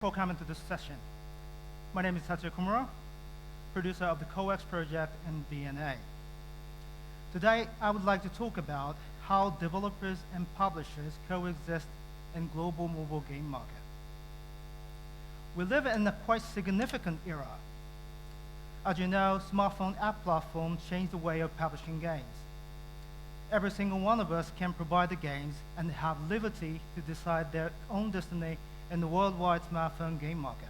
for coming to this session. My name is Tatsuya KOMURO, producer of the KOEX project in DeNA. Today, I would like to talk about how developers and publishers coexist in global mobile game market. We live in a quite significant era. As you know, smartphone app platforms changed the way of publishing games. Every single one of us can provide the games and have liberty to decide their own destiny in the worldwide smartphone game market.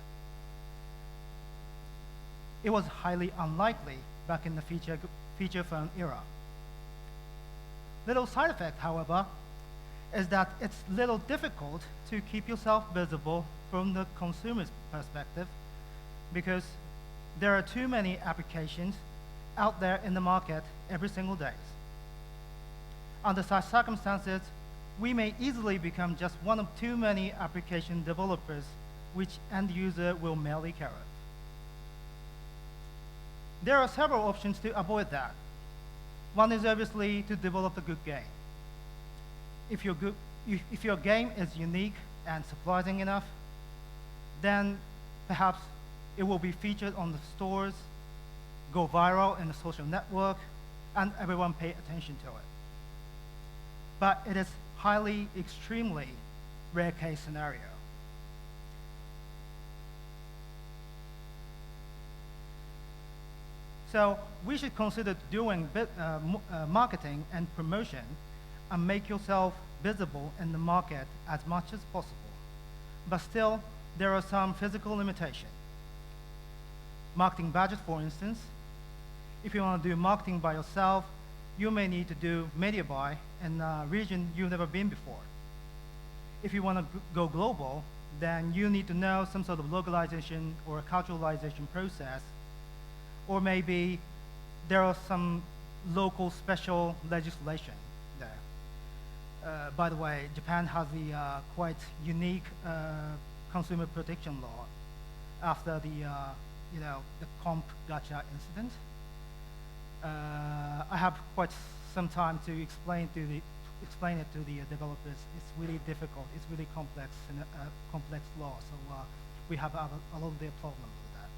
It was highly unlikely back in the feature phone era. Little side effect, however, is that it's little difficult to keep yourself visible from the consumer's perspective because there are too many applications out there in the market every single day. Under such circumstances, we may easily become just one of too many application developers which end user will merely carry. There are several options to avoid that. One is obviously to develop a good game. If your game is unique and surprising enough, then perhaps it will be featured on the stores, go viral in the social network, and everyone pay attention to it. But it is highly, extremely rare case scenario. So we should consider doing marketing and promotion and make yourself visible in the market as much as possible. But still, there are some physical limitations. Marketing budget, for instance. If you want to do marketing by yourself, you may need to do media buy in a region you've never been before. If you want to go global, then you need to know some sort of localization or culturalization process, or maybe there are some local special legislation there. By the way, Japan has the quite unique consumer protection law after the comp gacha incident. I have quite some time to explain it to the developers. It's really difficult. It's really complex law. So we have a lot of their problems with that.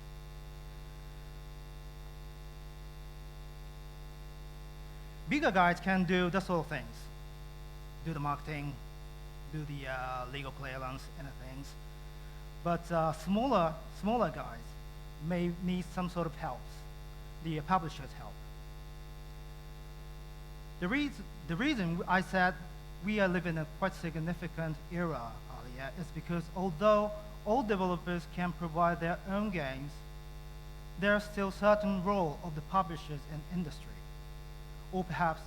Bigger guys can do the sort of things, do the marketing, do the legal clearance and things. But smaller guys may need some sort of help, the publisher's help. The reason I said we are living in a quite significant era earlier is because although all developers can provide their own games, there are still certain role of the publishers in industry. Or perhaps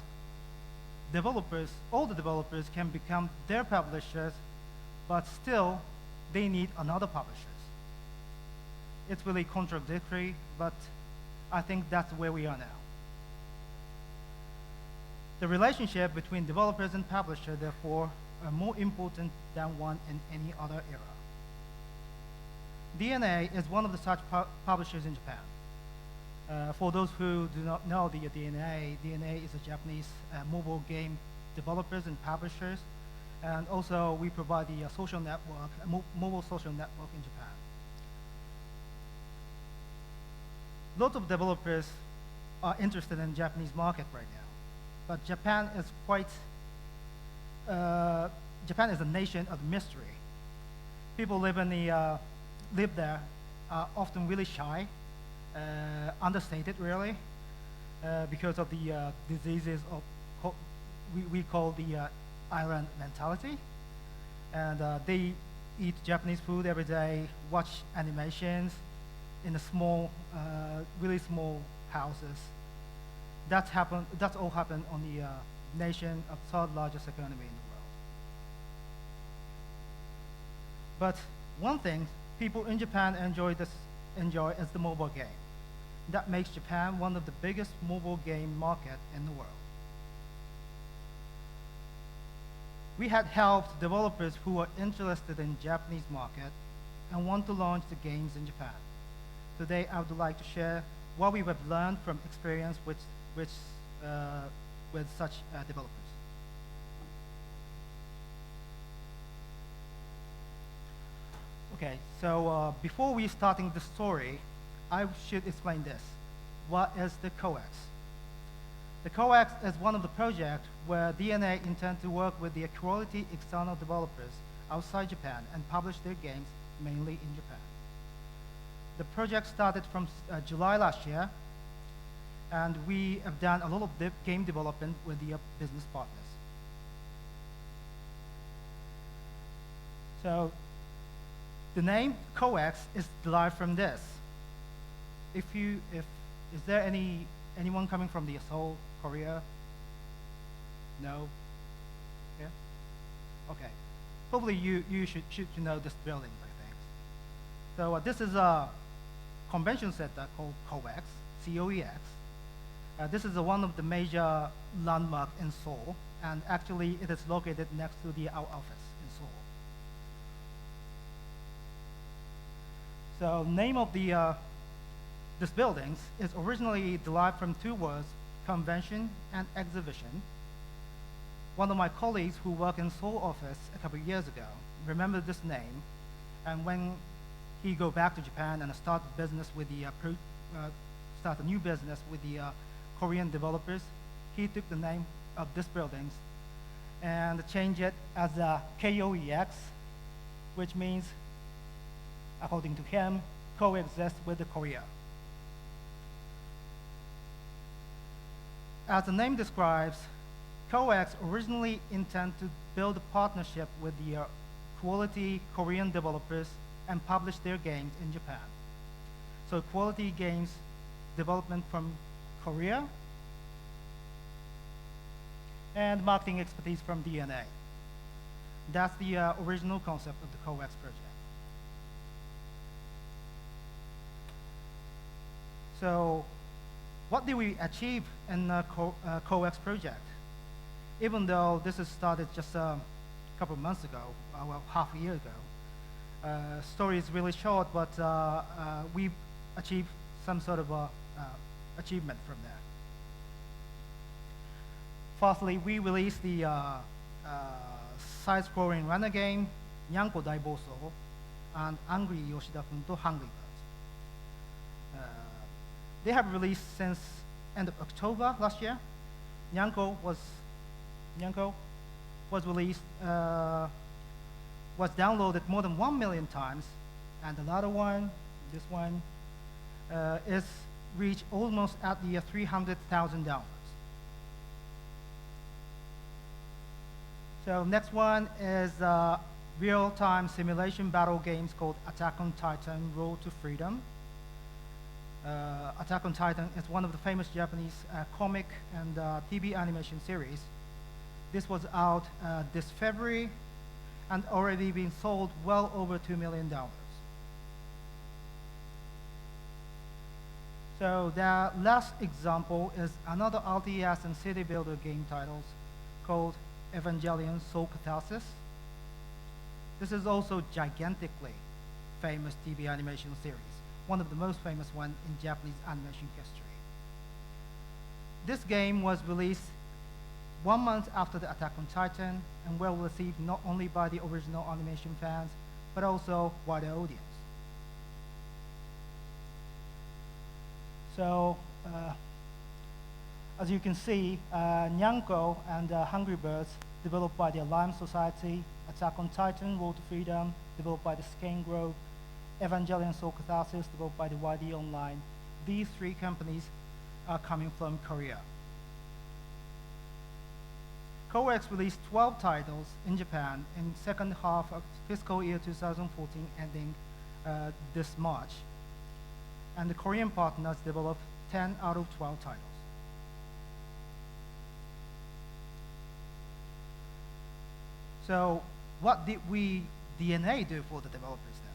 all the developers can become their publishers, but still they need another publishers. It's really contradictory, but I think that's where we are now. The relationship between developers and publishers, therefore, are more important than one in any other era. DeNA is one of the such publishers in Japan. For those who do not know the DeNA is a Japanese mobile game developers and publishers, and also we provide the social network, mobile social network in Japan. Lots of developers are interested in the Japanese market right now. But Japan is a nation of mystery. People live there are often really shy, understated really, because of the diseases we call the island mentality. And they eat Japanese food every day, watch animations in the really small houses. That's all happened on the nation of third largest economy in the world. But one thing people in Japan enjoy is the mobile game. That makes Japan one of the biggest mobile game market in the world. We had helped developers who are interested in Japanese market and want to launch the games in Japan. Today, I would like to share what we have learned from experience with such developers. Okay, so before we starting the story, I should explain this. What is the KOEX? The KOEX is one of the projects where DeNA intends to work with the quality external developers outside Japan and publish their games mainly in Japan. The project started from July last year, and we have done a lot of game development with the business partners. So the name KOEX is derived from this. Is there anyone coming from the Seoul, Korea? No? Yeah? Okay. Probably you should know this building, I think. So this is a convention center called KOEX, COEX. This is one of the major landmarks in Seoul, and actually it is located next to our office in Seoul. So name of this building is originally derived from two words, convention and exhibition. One of my colleagues who worked in Seoul office a couple of years ago remembered this name, and when he go back to Japan and start business with start a new business with the Korean developers, he took the name of this building and changed it as a KOEX, which means, according to him, coexist with the Korea. As the name describes, KOEX originally intended to build a partnership with the quality Korean developers and publish their games in Japan. So quality games development from Korea and marketing expertise from DeNA. That's the original concept of the KOEX project. So what did we achieve in the KOEX project? Even though this has started just a couple of months ago, well, half a year ago, story is really short, but we achieved some sort of achievement from there. Firstly, we released the side-scrolling runner game, Nyanko Daiboso, and Angry Yoshida-kun to Hungry Birds. They have released since end of October last year. Nyanko was released, was downloaded more than 1 million times, and another one, this one, is reached almost at the 300,000 downloads. So next one is real-time simulation battle games called Attack on Titan: Road to Freedom. Attack on Titan is one of the famous Japanese comic and TV animation series. This was out this February and already been sold well over 2 million downloads. So the last example is another RTS and city builder game titles called Evangelion Soul Catharsis. This is also gigantically famous TV animation series, one of the most famous ones in Japanese animation history. This game was released 1 month after the Attack on Titan and well received not only by the original animation fans, but also wider audience. So, as you can see, Nyanko and Hungry Birds, developed by the Lime Society, Attack on Titan, Road to Freedom, developed by the Skane Grove, Evangelion Soul Catharsis, developed by the YD Online. These three companies are coming from Korea. KOEX released 12 titles in Japan in second half of fiscal year 2014, ending this March. And the Korean partners developed 10 out of 12 titles. So what did we, DeNA, do for the developers then?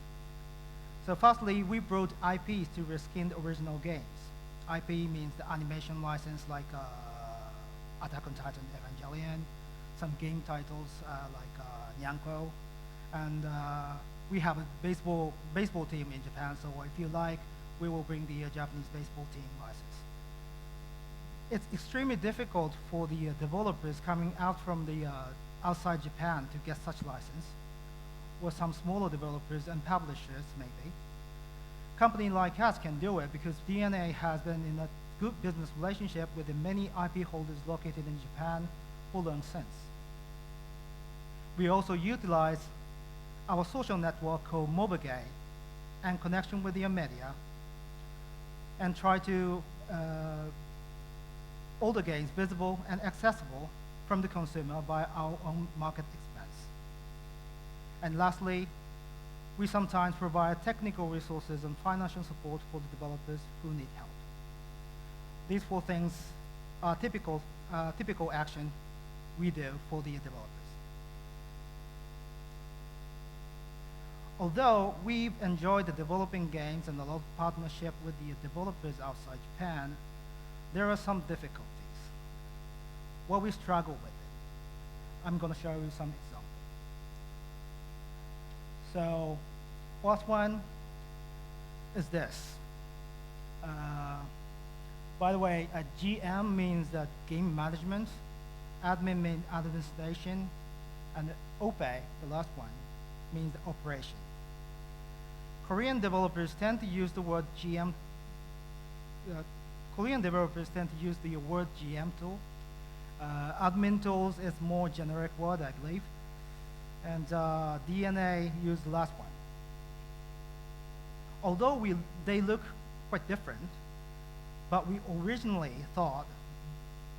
So firstly, we brought IPs to reskin the original games. IP means the animation license like Attack on Titan, Evangelion, some game titles like Nyanko, and we have a baseball team in Japan, so if you like, we will bring the Japanese baseball team license. It's extremely difficult for the developers coming out from the outside Japan to get such license. or some smaller developers and publishers, maybe. Company like us can do it because DeNA has been in a good business relationship with the many IP holders located in Japan for long since. We also utilize our social network called Mobagay and connection with the media and try to all the games visible and accessible from the consumer by our own market expense. And lastly, we sometimes provide technical resources and financial support for the developers who need help. These 4 things are typical action we do for the developers. Although we've enjoyed the developing games and a lot of partnership with the developers outside Japan, there are some difficulties. What we struggle with it. I'm going to show you some examples. So, first one is this. By the way, GM means that game management, admin means administration, and OP, the last one, means operation. Korean developers tend to use the word GM. Korean developers tend to use the word GM tool. Admin tools is more generic word, I believe. And DeNA use the last one. Although they look quite different, but we originally thought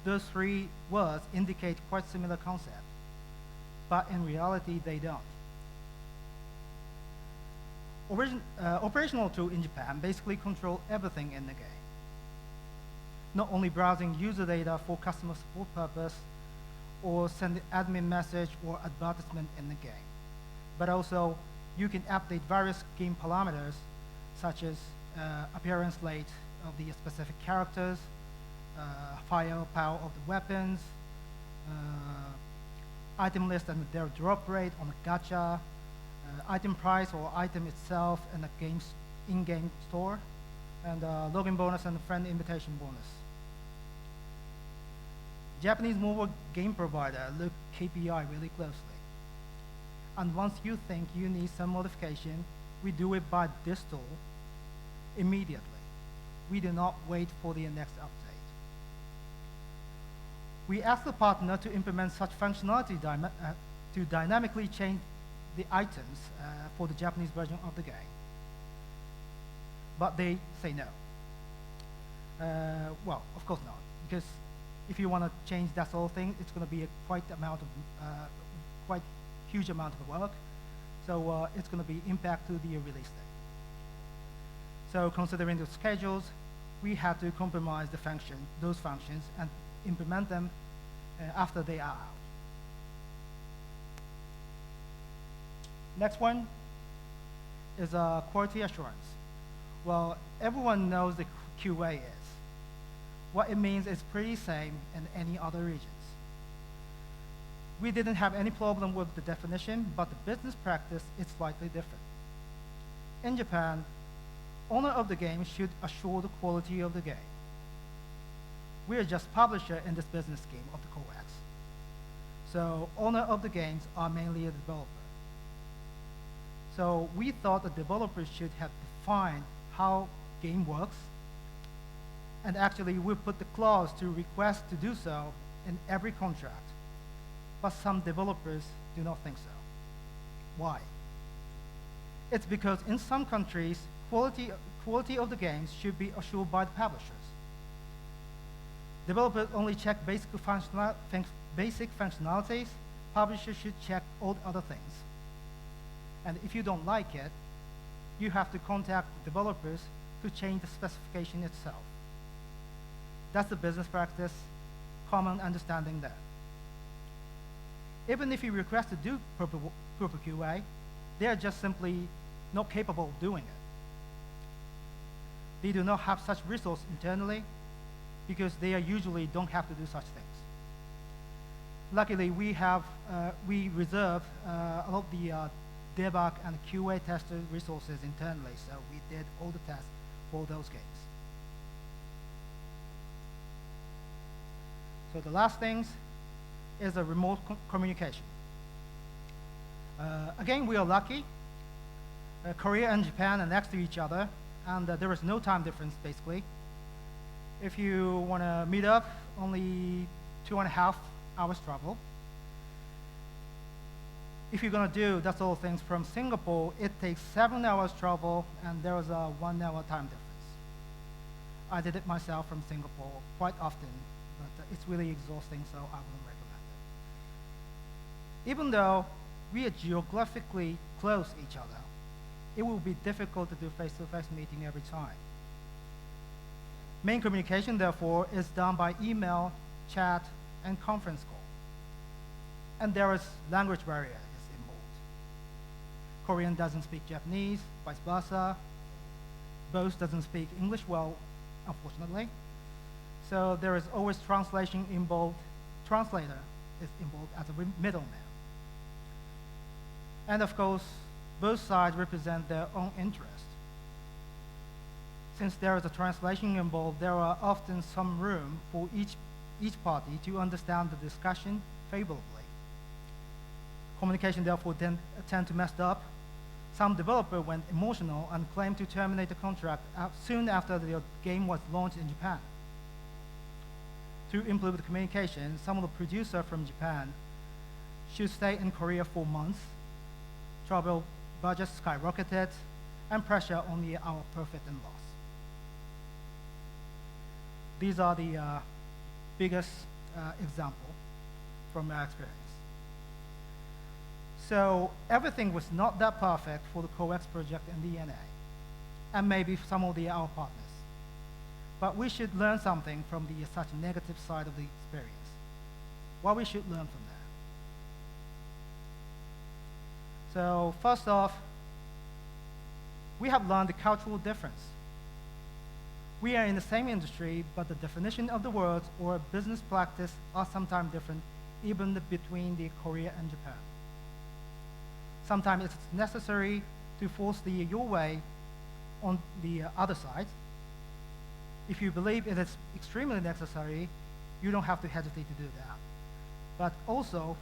those 3 words indicate quite similar concept, but in reality they don't. Operational tool in Japan basically control everything in the game. Not only browsing user data for customer support purpose or send admin message or advertisement in the game, but also you can update various game parameters such as appearance rate of the specific characters, firepower of the weapons, item list and their drop rate on a gacha, item price or item itself in the game's in-game store, and login bonus and friend invitation bonus. Japanese mobile game provider look KPI really closely. And once you think you need some modification, we do it by this tool immediately. We do not wait for the next update. We ask the partner to implement such functionality to dynamically change the items for the Japanese version of the game. But they say no. Well, of course not, because if you want to change that whole thing, it's going to be a quite huge amount of work. So it's going to be impact to the release date. So considering the schedules, we had to compromise those functions, and implement them after they are out. Next one is quality assurance. Well, everyone knows the QA is. What it means is pretty same in any other regions. We didn't have any problem with the definition, but the business practice is slightly different. In Japan, owner of the game should assure the quality of the game. We are just publisher in this business scheme of the KOEX. So owner of the games are mainly a developer. So we thought the developers should have defined how game works, and actually we put the clause to request to do so in every contract. But some developers do not think so. Why? It's because in some countries, quality of the games should be assured by the publishers. Developers only check basic functionalities. Publishers should check all the other things. And if you don't like it, you have to contact developers to change the specification itself. That's the business practice, common understanding there. Even if you request to do proper QA, they are just simply not capable of doing it. They do not have such resource internally because they usually don't have to do such things. Luckily, we reserve a lot of the debug and QA tester resources internally, so we did all the tests for those games. So the last thing is a remote communication. Again, we are lucky. Korea and Japan are next to each other, and there is no time difference, basically. If you want to meet up, only 2.5 hours travel. If you're going to do that sort of things from Singapore, it takes 7 hours travel, and there is a 1 hour time difference. I did it myself from Singapore quite often, but it's really exhausting, so I wouldn't recommend it. Even though we are geographically close to each other, it will be difficult to do face-to-face meeting every time. Main communication, therefore, is done by email, chat, and conference call. And there is language barrier involved. Korean doesn't speak Japanese, vice versa. Both doesn't speak English well, unfortunately. So there is always translation involved. Translator is involved as a middleman. And of course, both sides represent their own interest. Since there is a translation involved, there are often some room for each party to understand the discussion favorably. Communication therefore tend to mess up. Some developer went emotional and claimed to terminate the contract soon after the game was launched in Japan. To improve the communication, some of the producers from Japan should stay in Korea for months. Travel budgets skyrocketed, and pressure on our profit and loss. These are the biggest example from my experience. So everything was not that perfect for the KOEX project and DeNA, and maybe some of our partners. But we should learn something from such negative side of the experience. What we should learn from that. So first off, we have learned the cultural difference. We are in the same industry, but the definition of the words or business practice are sometimes different, even between Korea and Japan. Sometimes it's necessary to force your way on the other side. If you believe it is extremely necessary, you don't have to hesitate to do that. But also,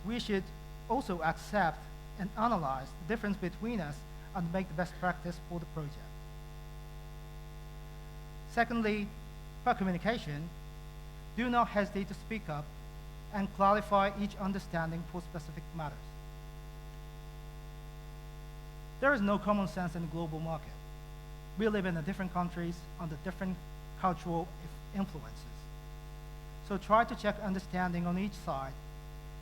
we should also accept and analyze the difference between us and make the best practice for the project. Secondly, for communication, do not hesitate to speak up and clarify each understanding for specific matters. There is no common sense in the global market. We live in different countries under different cultural influences. So try to check understanding on each side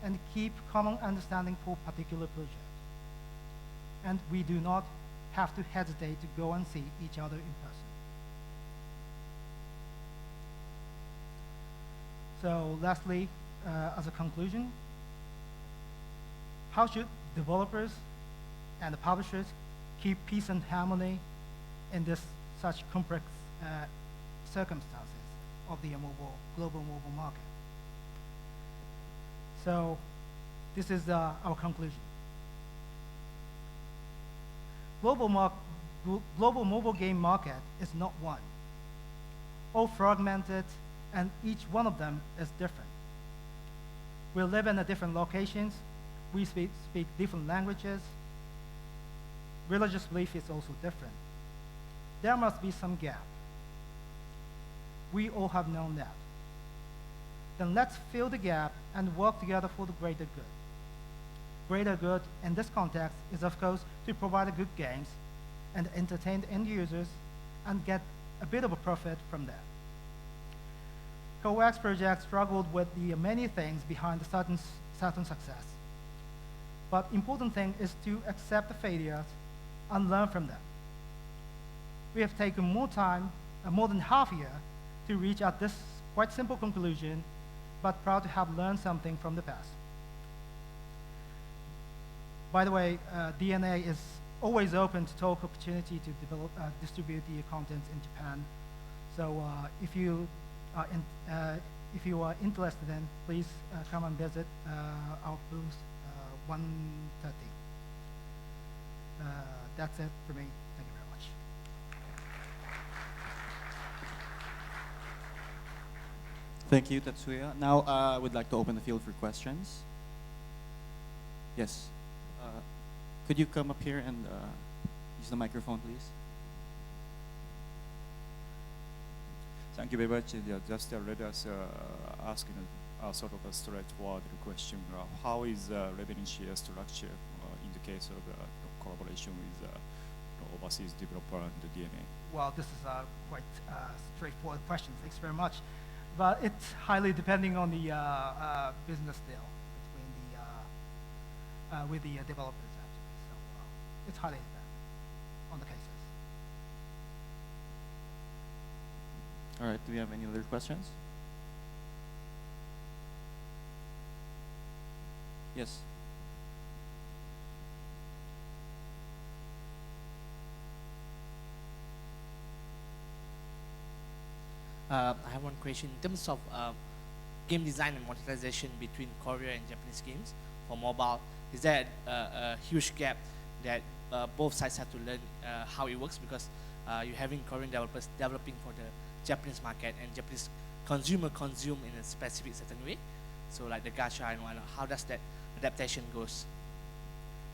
and keep common understanding for a particular project. And we do not have to hesitate to go and see each other in person. So lastly, as a conclusion, how should developers and the publishers keep peace and harmony in such complex circumstances of the global mobile market? So this is our conclusion. Global mobile game market is not one. All fragmented, and each one of them is different. We live in different locations. We speak different languages. Religious belief is also different. There must be some gap. We all have known that. Then let's fill the gap and work together for the greater good. Greater good in this context is, of course, to provide good games and entertain the end users and get a bit of a profit from that. KOEX project struggled with the many things behind the certain success. But important thing is to accept the failures and learn from them. We have taken more time, more than half a year, to reach at this quite simple conclusion, but proud to have learned something from the past. By the way, DeNA is always open to talk opportunity to develop, distribute the content in Japan. So if you are interested in, please come and visit our booth 130. That's it for me. Thank you very much. Thank you, Tatsuya. Now I would like to open the field for questions. Yes. Could you come up here and use the microphone, please? Thank you very much. Just let us ask sort of a straightforward question. How is revenue share structure in the case of collaboration with overseas developer and the DeNA? Well, this is a quite straightforward question. Thanks very much. But it's highly depending on the business deal between the with the developers actually. So it's highly dependent on the cases. All right, do we have any other questions? Yes. I have one question. In terms of game design and monetization between Korea and Japanese games for mobile, is there a huge gap that both sides have to learn how it works? Because you're having Korean developers developing for the Japanese market and Japanese consumer consume in a specific certain way. So like the gacha and whatnot, how does that adaptation goes?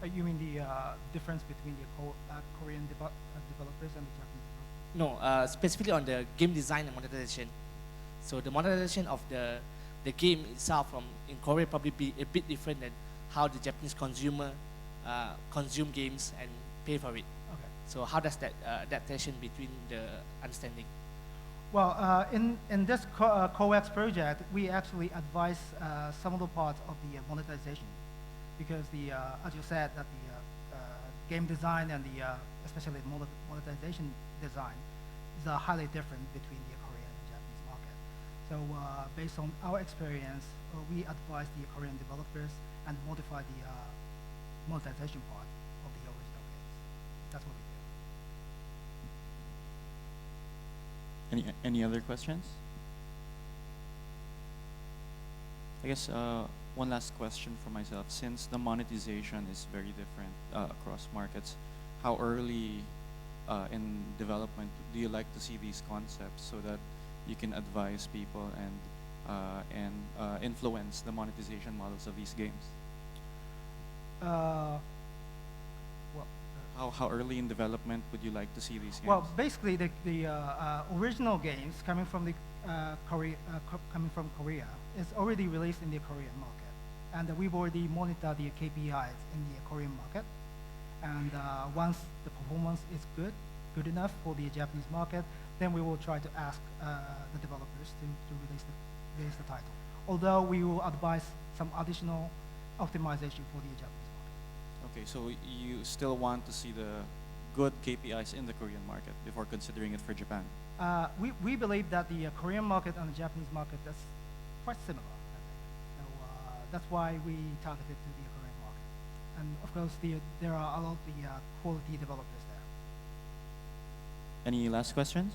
You mean the difference between the Korean developers and the Japanese developers? No, specifically on the game design and monetization. So the monetization of the game itself in Korea probably be a bit different than how the Japanese consumer consume games and pay for it. Okay. So how does that adaptation between the understanding? Well, in this KOEX project, we actually advise some of the parts of the monetization, because as you said, that the game design and especially the monetization design is highly different between the Korean and Japanese market. So based on our experience, we advise the Korean developers and modify the monetization part of the original games. That's what we do. Any other questions? I guess one last question for myself. Since the monetization is very different across markets, how early in development do you like to see these concepts so that you can advise people and influence the monetization models of these games? How early in development would you like to see these games? Well, basically, the original games coming from Korea is already released in the Korean market, and we've already monitored the KPIs in the Korean market. And once the performance is good enough for the Japanese market, then we will try to ask the developers to release the title. Although we will advise some additional optimization for the Japanese market. Okay, so you still want to see the good KPIs in the Korean market before considering it for Japan? We believe that the Korean market and the Japanese market is quite similar, I think. So that's why we targeted to the Korean market. And of course, there are a lot of the quality developers there. Any last questions?